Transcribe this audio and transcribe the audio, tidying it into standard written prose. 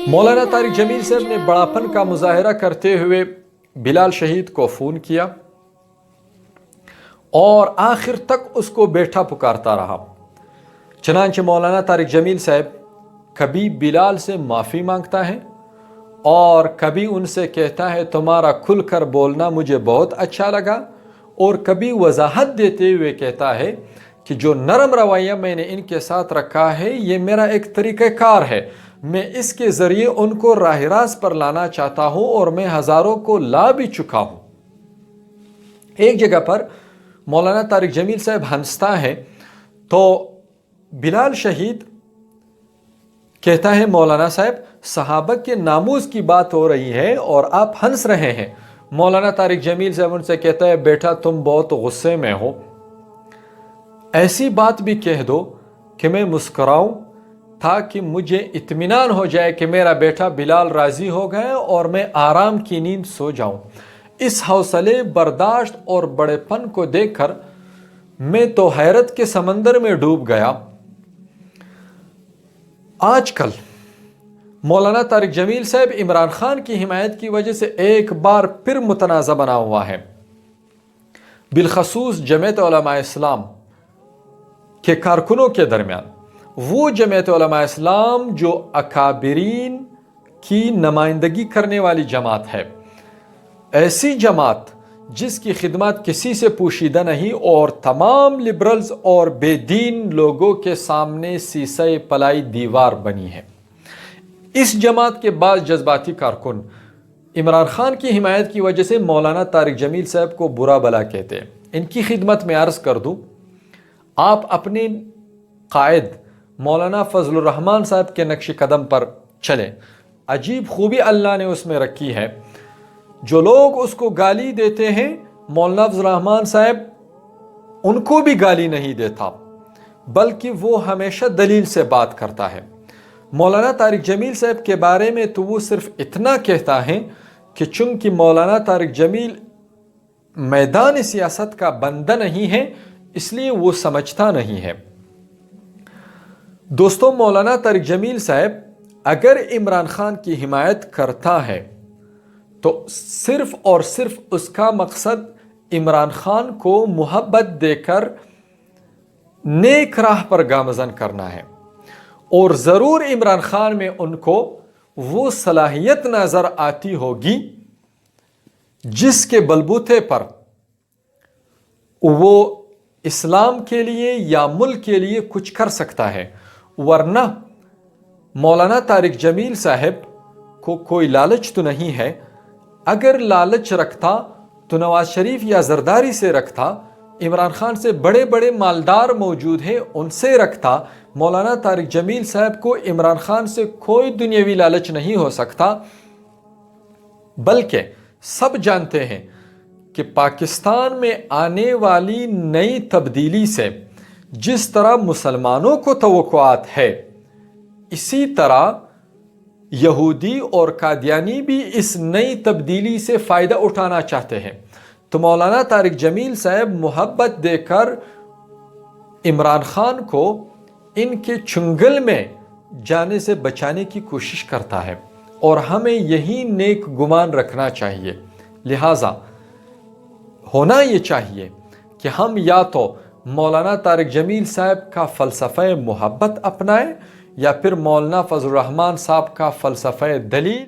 مولانا طارق جمیل صاحب نے بڑاپن کا مظاہرہ کرتے ہوئے بلال شہید کو فون کیا اور آخر تک اس کو بیٹھا پکارتا رہا۔ چنانچہ مولانا طارق جمیل صاحب کبھی بلال سے معافی مانگتا ہے اور کبھی ان سے کہتا ہے تمہارا کھل کر بولنا مجھے بہت اچھا لگا، اور کبھی وضاحت دیتے ہوئے کہتا ہے کہ جو نرم رویہ میں نے ان کے ساتھ رکھا ہے یہ میرا ایک طریقہ کار ہے، میں اس کے ذریعے ان کو راہ راست پر لانا چاہتا ہوں اور میں ہزاروں کو لا بھی چکا ہوں۔ ایک جگہ پر مولانا طارق جمیل صاحب ہنستا ہے تو بلال شہید کہتا ہے مولانا صاحب صحابہ کے ناموز کی بات ہو رہی ہے اور آپ ہنس رہے ہیں۔ مولانا طارق جمیل صاحب ان سے کہتا ہے بیٹا تم بہت غصے میں ہو، ایسی بات بھی کہہ دو کہ میں مسکراؤں تاکہ مجھے اطمینان ہو جائے کہ میرا بیٹا بلال راضی ہو گئے اور میں آرام کی نیند سو جاؤں۔ اس حوصلے برداشت اور بڑے پن کو دیکھ کر میں تو حیرت کے سمندر میں ڈوب گیا۔ آج کل مولانا طارق جمیل صاحب عمران خان کی حمایت کی وجہ سے ایک بار پھر متنازع بنا ہوا ہے، بالخصوص جمعیت علماء اسلام کے کارکنوں کے درمیان۔ وہ جمعیت علماء اسلام جو اکابرین کی نمائندگی کرنے والی جماعت ہے، ایسی جماعت جس کی خدمات کسی سے پوشیدہ نہیں اور تمام لبرلز اور بے دین لوگوں کے سامنے سیسہ پلائی دیوار بنی ہے، اس جماعت کے بعض جذباتی کارکن عمران خان کی حمایت کی وجہ سے مولانا طارق جمیل صاحب کو برا بلا کہتے ہیں۔ ان کی خدمت میں عرض کر دوں، آپ اپنے قائد مولانا فضل الرحمن صاحب کے نقش قدم پر چلیں، عجیب خوبی اللہ نے اس میں رکھی ہے۔ جو لوگ اس کو گالی دیتے ہیں مولانا فضل الرحمن صاحب ان کو بھی گالی نہیں دیتا، بلکہ وہ ہمیشہ دلیل سے بات کرتا ہے۔ مولانا طارق جمیل صاحب کے بارے میں تو وہ صرف اتنا کہتا ہے کہ چونکہ مولانا طارق جمیل میدان سیاست کا بندہ نہیں ہے اس لیے وہ سمجھتا نہیں ہے۔ دوستو، مولانا طارق جمیل صاحب اگر عمران خان کی حمایت کرتا ہے تو صرف اور صرف اس کا مقصد عمران خان کو محبت دے کر نیک راہ پر گامزن کرنا ہے، اور ضرور عمران خان میں ان کو وہ صلاحیت نظر آتی ہوگی جس کے بلبوتے پر وہ اسلام کے لیے یا ملک کے لیے کچھ کر سکتا ہے، ورنہ مولانا طارق جمیل صاحب کو کوئی لالچ تو نہیں ہے۔ اگر لالچ رکھتا تو نواز شریف یا زرداری سے رکھتا، عمران خان سے بڑے بڑے مالدار موجود ہیں ان سے رکھتا۔ مولانا طارق جمیل صاحب کو عمران خان سے کوئی دنیاوی لالچ نہیں ہو سکتا، بلکہ سب جانتے ہیں کہ پاکستان میں آنے والی نئی تبدیلی سے جس طرح مسلمانوں کو توقعات ہے، اسی طرح یہودی اور قادیانی بھی اس نئی تبدیلی سے فائدہ اٹھانا چاہتے ہیں۔ تو مولانا طارق جمیل صاحب محبت دے کر عمران خان کو ان کے چنگل میں جانے سے بچانے کی کوشش کرتا ہے، اور ہمیں یہی نیک گمان رکھنا چاہیے۔ لہٰذا ہونا یہ چاہیے کہ ہم یا تو مولانا طارق جمیل صاحب کا فلسفہ محبت اپنائیں یا پھر مولانا فضل الرحمن صاحب کا فلسفہ دلیل